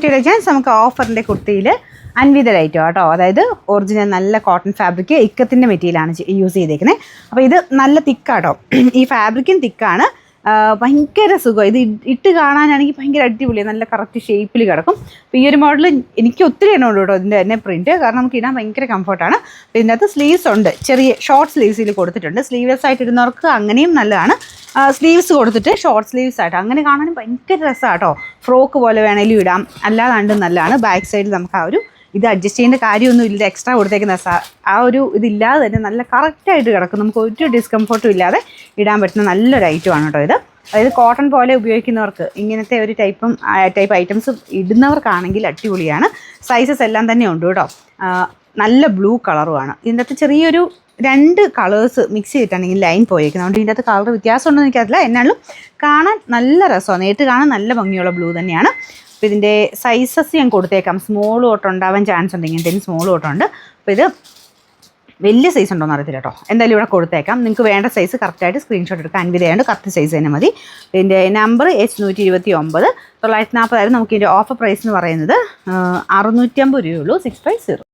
ജാൻസ് നമുക്ക് ഓഫറിൻ്റെ കുർത്തിയിൽ അൻവിതൽ ഐറ്റം കേട്ടോ. അതായത് ഒറിജിനൽ നല്ല കോട്ടൺ ഫാബ്രിക് ഇക്കത്തിൻ്റെ മെറ്റീരിയലാണ് യൂസ് ചെയ്തേക്കുന്നത്. അപ്പോൾ ഇത് നല്ല തിക്കാട്ടോ. ഈ ഫാബ്രിക്കും തിക്കാണ്. ഭയങ്കര സുഖം. ഇത് ഇട്ട് കാണാനാണെങ്കിൽ ഭയങ്കര അടിപൊളിയാണ്. നല്ല കറക്റ്റ് ഷേപ്പിൽ കിടക്കും. അപ്പോൾ ഈ ഒരു മോഡൽ എനിക്ക് ഒത്തിരി എണ്ണം ഉണ്ട് കേട്ടോ ഇതിൻ്റെ തന്നെ പ്രിൻറ്റ്. കാരണം നമുക്ക് ഇടാൻ ഭയങ്കര കംഫർട്ടാണ്. അപ്പോൾ ഇതിനകത്ത് സ്ലീവ്സ് ഉണ്ട്. ചെറിയ ഷോർട്ട് സ്ലീവ്സിൽ കൊടുത്തിട്ടുണ്ട്. സ്ലീവ്ലെസ് ആയിട്ട് ഇടുന്നവർക്ക് അങ്ങനെയും നല്ലതാണ്. സ്ലീവ്സ് കൊടുത്തിട്ട് ഷോർട്ട് സ്ലീവ്സ് ആയിട്ട് അങ്ങനെ കാണാനും ഭയങ്കര രസമാണ് കേട്ടോ. ഫ്രോക്ക് പോലെ വേണമെങ്കിലും ഇടാം. അല്ലാതാണ്ടും നല്ലതാണ്. ബാക്ക് സൈഡിൽ നമുക്ക് ആ ഒരു ഇത് അഡ്ജസ്റ്റ് ചെയ്യേണ്ട കാര്യമൊന്നും ഇല്ല. എക്സ്ട്രാ കൊടുത്തേക്കുന്ന ആ ഒരു ഇതില്ലാതെ തന്നെ നല്ല കറക്റ്റായിട്ട് കിടക്കും. നമുക്ക് ഒരു ഡിസ്കംഫർട്ടും ഇല്ലാതെ ഇടാൻ പറ്റുന്ന നല്ലൊരു ഐറ്റമാണ് കേട്ടോ ഇത്. അതായത് കോട്ടൺ പോലെ ഉപയോഗിക്കുന്നവർക്ക് ഇങ്ങനത്തെ ഒരു ടൈപ്പ് ഐറ്റംസ് ഇടുന്നവർക്കാണെങ്കിൽ അടിപൊളിയാണ്. സൈസസ് എല്ലാം തന്നെ ഉണ്ട് കേട്ടോ. നല്ല ബ്ലൂ കളറുമാണ്. ഇതിൻ്റെ അകത്ത് ചെറിയൊരു 2 കളേഴ്സ് മിക്സ് ചെയ്തിട്ടാണ് ഈ ലൈൻ പോയേക്കുന്നത്. അതുകൊണ്ട് ഇതിൻ്റെ അകത്ത് കളർ വ്യത്യാസം ഉണ്ടെന്ന് എനിക്കറിയില്ല. എന്നാലും കാണാൻ നല്ല രസമാണ്. നേരിട്ട് കാണാൻ നല്ല ഭംഗിയുള്ള ബ്ലൂ തന്നെയാണ്. അപ്പോൾ ഇതിൻ്റെ സൈസസ് ഞാൻ കൊടുത്തേക്കാം. സ്മോൾ തൊട്ട് ഉണ്ടാവാൻ ചാൻസ് ഉണ്ട്. ഇങ്ങനത്തെ സ്മോൾ തൊട്ടുണ്ട്. അപ്പോൾ ഇത് വലിയ സൈസ് ഉണ്ടോയെന്ന് അറിയത്തില്ല കേട്ടോ. എന്തായാലും ഇവിടെ കൊടുത്തേക്കാം. നിങ്ങൾക്ക് വേണ്ട സൈസ് കറക്റ്റായിട്ട് സ്ക്രീൻഷോട്ട് എടുക്കാം. അൻവിതയുണ്ട്. കറക്റ്റ് സൈസ് തന്നെ മതി. ഇതിൻ്റെ നമ്പർ H129 940 നമുക്ക് ഇതിൻ്റെ ഓഫർ പ്രൈസ് എന്ന് പറയുന്നത് 650 രൂപയുള്ളൂ. 650.